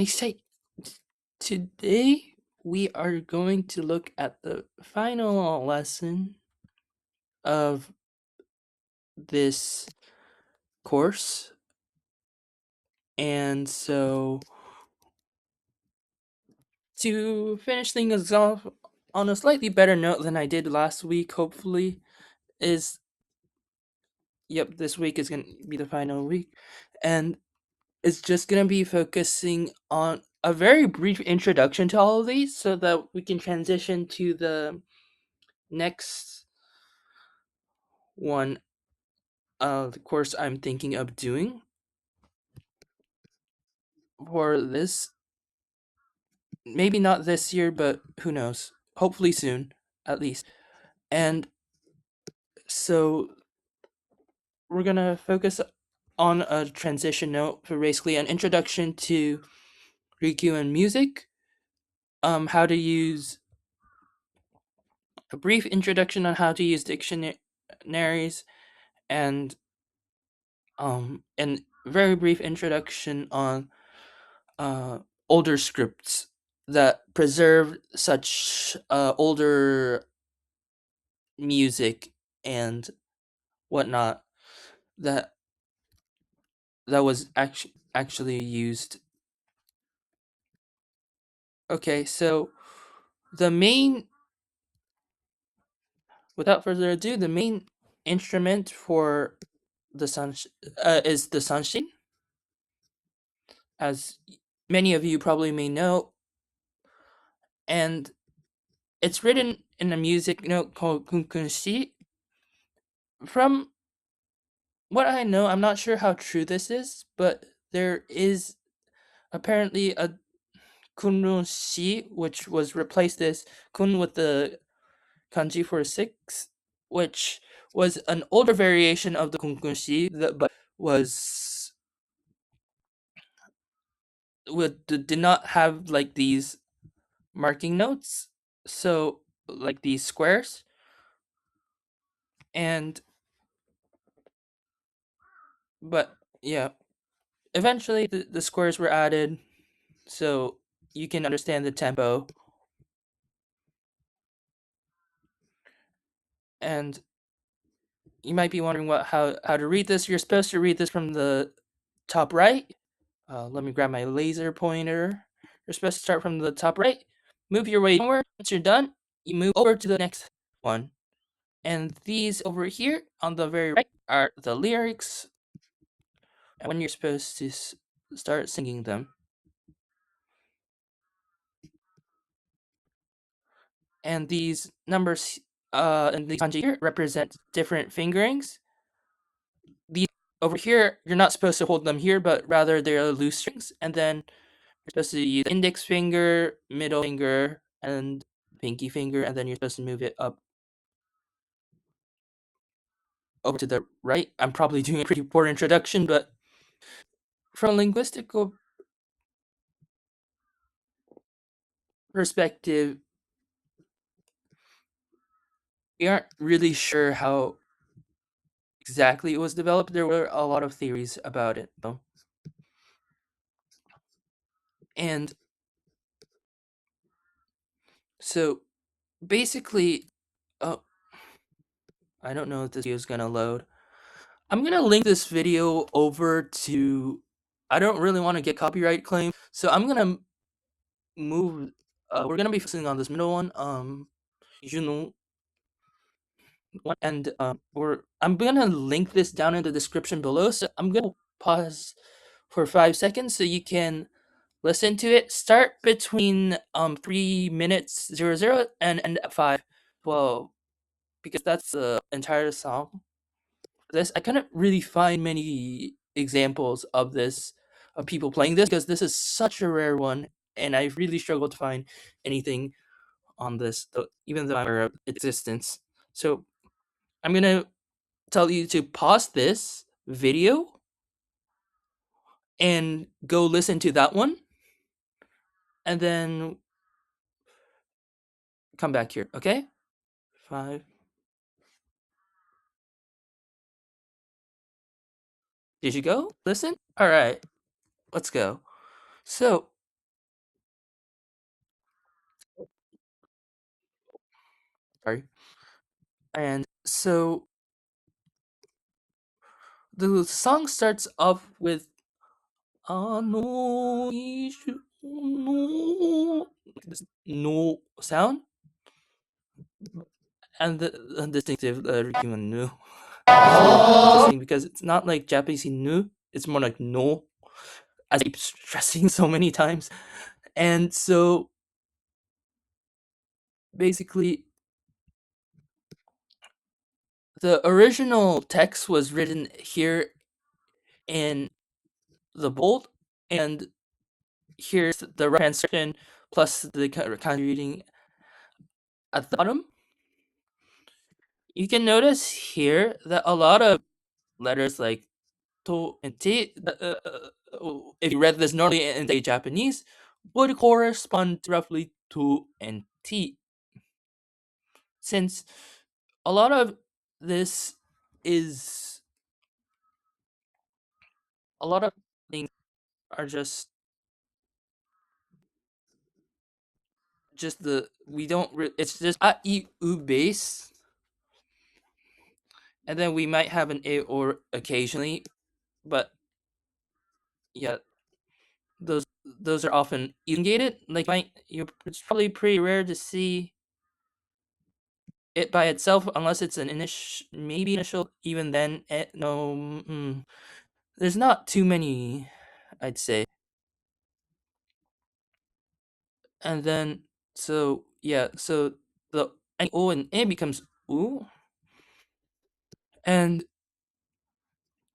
I say today we are going to look at the final lesson of this course. And so to finish things off on a slightly better note than I did last week, hopefully, is this week is going to be the final week. And it's just going to be focusing on a very brief introduction to all of these so that we can transition to the next one of the course I'm thinking of doing for this. Maybe not this year, but who knows? Hopefully soon, at least. And so we're going to focus on a transition note for basically an introduction to Ryukyuan music, how to use a brief introduction on how to use dictionaries, and and very brief introduction on older scripts that preserve such older music and whatnot that was actually used. Okay, so the main, without further ado, the main instrument for the is the sanshin, as many of you probably may know, and it's written in a music note called kunkunshi. From what I know, I'm not sure how true this is, but there is apparently a kununshi, which was replaced this kun with the kanji for 6, which was an older variation of the kunkunshi that but was did not have like these marking notes, so like these squares, and but yeah, eventually the squares were added so you can understand the tempo. And you might be wondering how to read this. You're supposed to read this from the top right. Let me grab my laser pointer. You're supposed to start from the top right, move your way downward. Once you're done, you move over to the next one. And these over here on the very right are the lyrics, and when you're supposed to start singing them. And these numbers and these kanji here represent different fingerings. These over here, you're not supposed to hold them here, but rather they're loose strings. And then you're supposed to use index finger, middle finger, and pinky finger, and then you're supposed to move it up over to the right. I'm probably doing a pretty poor introduction, but from a linguistical perspective, we aren't really sure how exactly it was developed. There were a lot of theories about it, though. And so basically, oh, I don't know if this video is gonna load. I'm gonna link this video over to. I don't really want to get copyright claim, so I'm gonna move. We're gonna be focusing on this middle one, Juno one, and I'm gonna link this down in the description below. So I'm gonna pause for 5 seconds so you can listen to it. Start between 3 minutes 00 and end at 5:12, because that's the entire song. This I couldn't really find many examples of this, of people playing this, because this is such a rare one, and I really struggled to find anything on this, even though I'm aware of its existence. So I'm gonna tell you to pause this video and go listen to that one, and then come back here. Okay, 5. Did you go listen? All right, let's go. So Sorry. And so the song starts off with no, this no sound, and the distinctive Ryukyuan nu. Interesting because it's not like Japanese nu, it's more like no, as I keep stressing so many times. And so basically, the original text was written here in the bold, and here's the transcription plus the kind of reading at the bottom. You can notice here that a lot of letters like to and t, if you read this normally in say Japanese, would correspond roughly to and t. Since a lot of this is a lot of things are just the we don't it's just a e u base, and then we might have an a or occasionally, but yeah, those are often elongated. Like it's probably pretty rare to see it by itself unless it's an maybe initial. Even then, no, there's not too many, I'd say. And then so yeah, so the o and a becomes u, and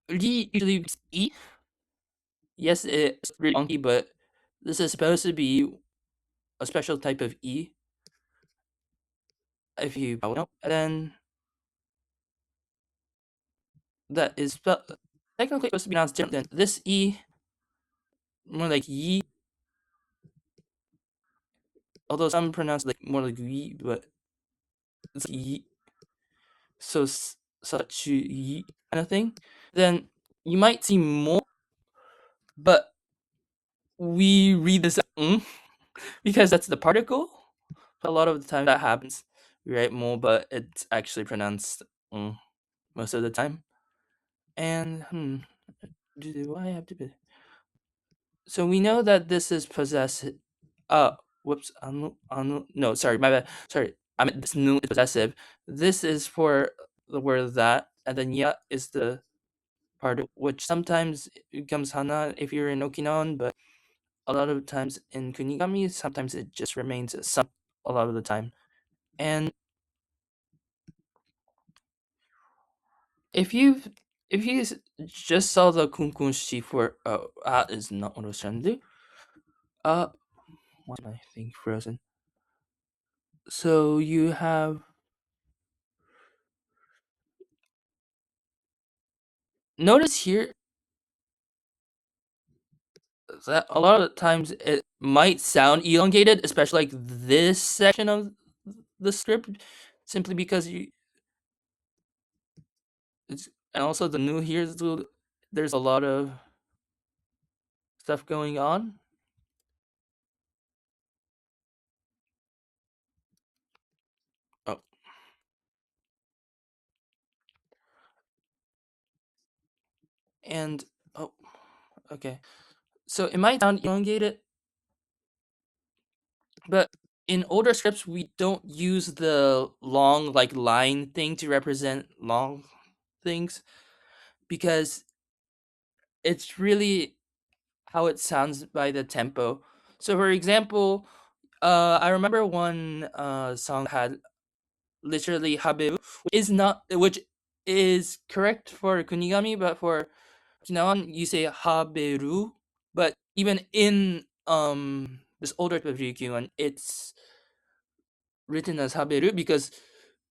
ri usually becomes e. Yes, it's really funky, but this is supposed to be a special type of e. If you don't know, and then that is technically supposed to be pronounced different than this e, more like yi. Although some pronounce like more like yi, but it's yi. So such yi kind of thing. Then you might see more, but we read this because that's the particle. A lot of the time that happens. We write more, but it's actually pronounced most of the time. And do I have to be? So we know that this is possessive. Whoops. No, sorry, my bad. Sorry, I meant this nu is possessive. This is for the word that, and then ya is the part which sometimes becomes hana if you're in Okinawan, but a lot of times in Kunigami, sometimes it just remains some a lot of the time. And if you if you just saw the kunkun shi for is not what I was trying to do. Why am I thing frozen? So you have notice here that a lot of the times it might sound elongated, especially like this section of the script, simply because and also the new here there's a lot of stuff going on. Oh, and oh, okay. So it might sound elongated, but in older scripts we don't use the long like line thing to represent long things because it's really how it sounds by the tempo. So for example, I remember one song had literally haberu, which is correct for Kunigami, but for Okinawan you say haberu. But even in this older type of Ryukyuan, it's written as haberu because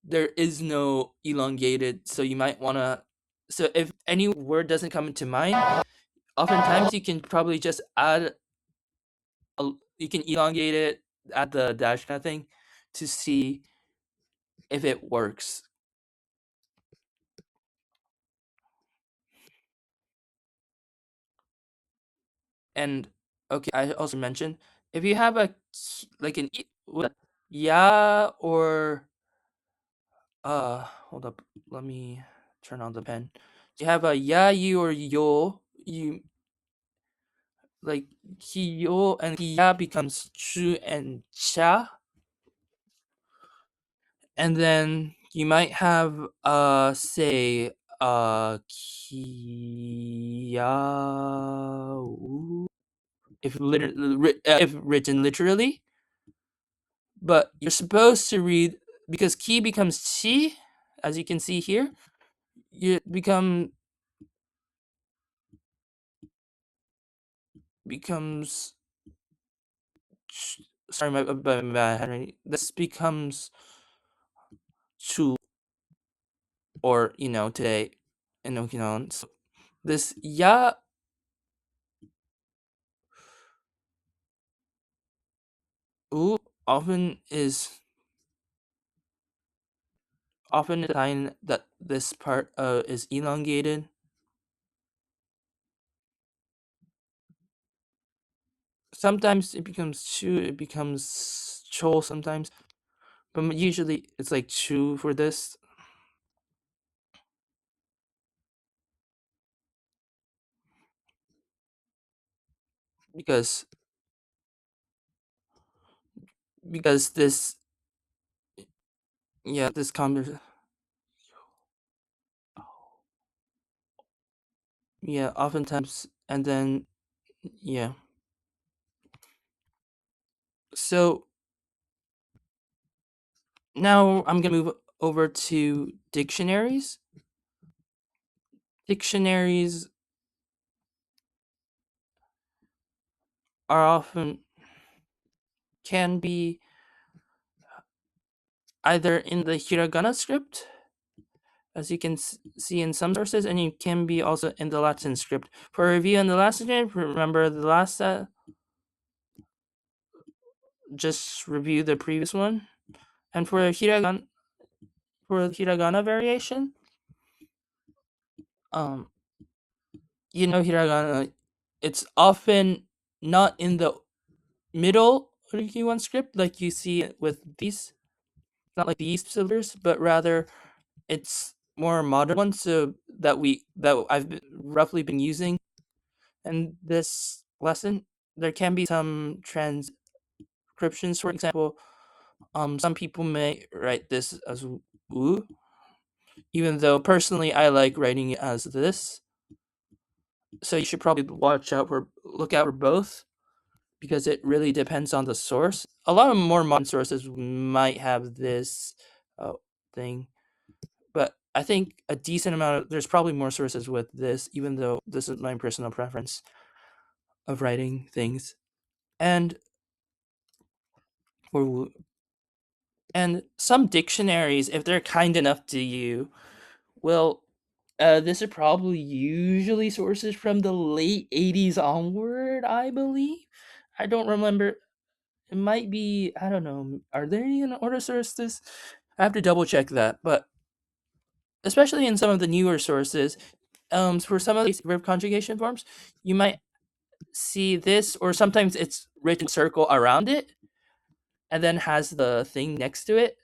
there is no elongated. So you might wanna. So if any word doesn't come into mind, oftentimes you can probably just add you can elongate it at the dash kind of thing to see if it works. And okay, I also mentioned if you have like an yeah or hold up. Let me turn on the pen. You have a ya, you, or yo. You like yo and ya becomes chu and cha, and then you might have say kia if written literally, but you're supposed to read because ki becomes chi, as you can see here. You becomes sorry my Henry. This becomes chu, or today in Okinawan. So this ya u often a sign that this part is elongated. Sometimes it becomes chu, it becomes chol sometimes, but usually it's like chu for this. Because this, yeah, this conversation, yeah, oftentimes, and then yeah. So now I'm gonna move over to dictionaries. Dictionaries are often can be either in the hiragana script, as you can see in some sources, and it can be also in the Latin script. For review in the Latin script, remember the last just review the previous one. And for the hiragana variation, um, hiragana, it's often not in the middle Ryukyuan script like you see it with these, not like these pillars, but rather it's more modern one, so that I've roughly been using in this lesson. There can be some transcriptions. For example, some people may write this as "wu," even though personally I like writing it as this. So you should probably look out for both, because it really depends on the source. A lot of more modern sources might have this thing, but I think a decent amount of there's probably more sources with this, even though this is my personal preference of writing things. And for and some dictionaries, if they're kind enough to you, will this is probably usually sources from the late 80s onward, I believe. I don't remember. It might be, I don't know. Are there any in order sources? I have to double check that. But especially in some of the newer sources, for some of these verb conjugation forms, you might see this, or sometimes it's written circle around it, and then has the thing next to it.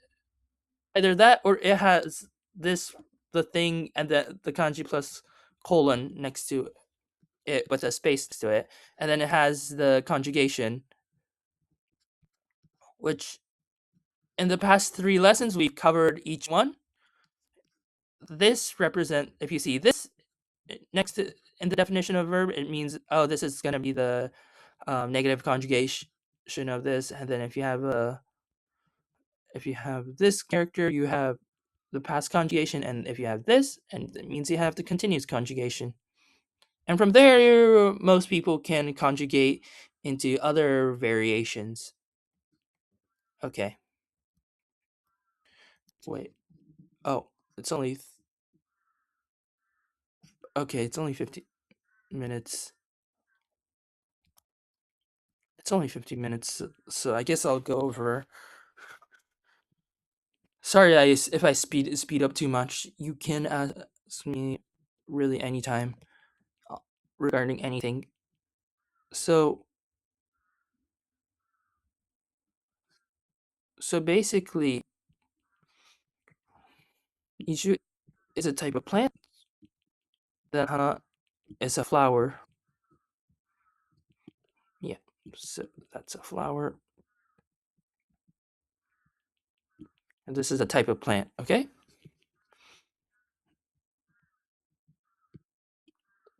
Either that, or it has this the thing and the kanji plus colon next to it with a space next to it, and then it has the conjugation, which in the past 3 lessons we've covered each one. This represent if you see this next to in the definition of verb, it means, oh, this is going to be the negative conjugation of this. And then if you have this character, you have the past conjugation, and if you have this, and it means you have the continuous conjugation. And from there, most people can conjugate into other variations. Okay. Wait. Oh, it's only okay. It's only 50 minutes. It's only 50 minutes, so I guess I'll go over. Sorry, if I speed up too much. You can ask me really anytime uh, regarding anything. So basically, Iju is a type of plant. Then hana is a flower. Yeah, so that's a flower. And this is a type of plant, okay?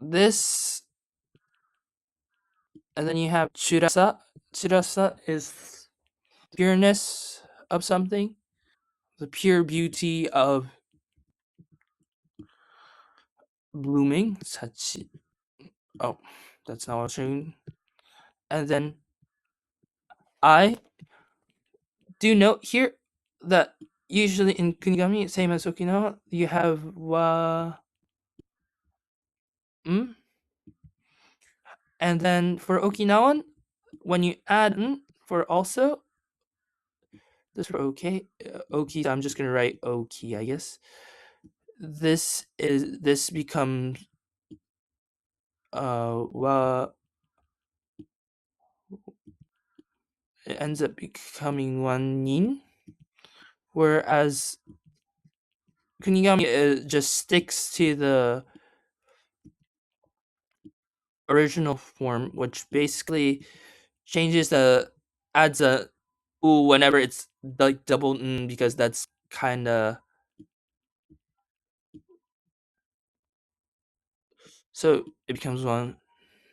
This, and then you have churasa. Churasa is pureness of something, the pure beauty of blooming. Sachi. Oh, that's not what I'm saying. And then I do note here that usually in Kunigami, same as Okinawa, you have wa. And then for Okinawan, when you add for also, this for okay, oki, so I'm just gonna write oki, I guess. This becomes wa. It ends up becoming one nin, whereas Kunigami just sticks to the original form, which basically changes adds a ooh whenever it's like double n, because that's kind of, so it becomes one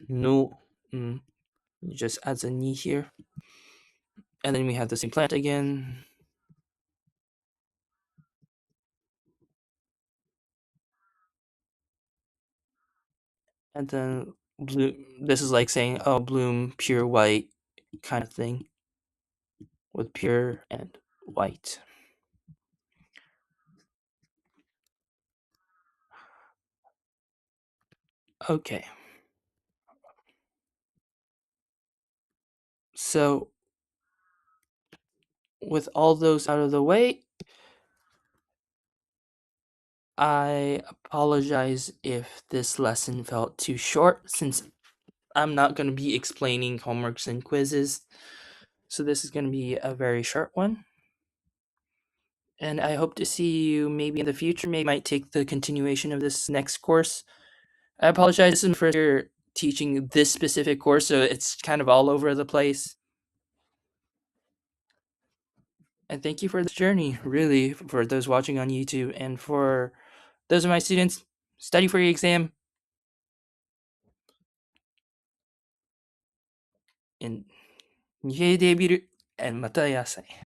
no. It just adds a ni here, and then we have the same plant again. And then bloom. This is like saying, "Oh, bloom pure white," kind of thing, with pure and white. Okay. So, with all those out of the way, I apologize if this lesson felt too short, since I'm not going to be explaining homeworks and quizzes. So, this is going to be a very short one. And I hope to see you maybe in the future. Maybe I might take the continuation of this next course. I apologize. This is my first year teaching this specific course, so it's kind of all over the place. And thank you for this journey, really, for those watching on YouTube. And for those of my students, study for your exam. And 日平デビル、and また野菜。